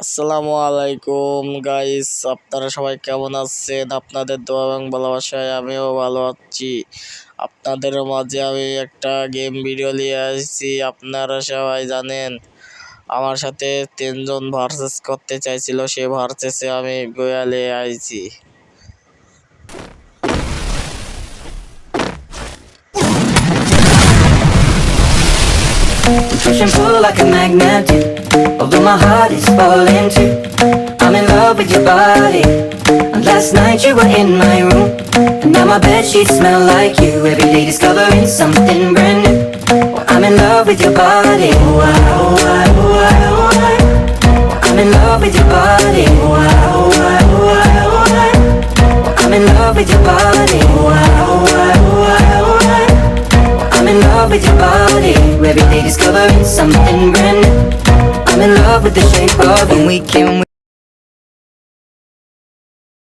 আসসালামু আলাইকুম গাইস, আপনারা সবাই কেমন আছেন? আপনাদের দোয়া এবং ভালোবাসায় আমিও ভালো আছি। আপনাদের মাঝে আমি একটা গেম ভিডিও নিয়ে আসছি। আপনারা সবাই জানেন আমার সাথে তিনজন ভার্সেস করতে চাইছিল, সে ভার্সেসে আমি গোয়ালে আইছি। Push and pull like a magnet do. Although my heart is falling too. I'm in love with your body. And last night you were in my room. And now my bed sheets smell like you. Every day discovering something brand new. Well, I'm in love with your body. Oh, I, oh, I, oh, I, oh, I. I'm in love with your body. Oh, I, oh, I, oh, I, oh, I. I'm in love with your body. Oh, I, oh, I, oh, I, oh, I. I'm in love with your body. Every day discovering something brand new. I'm in love with the shape of you. When we can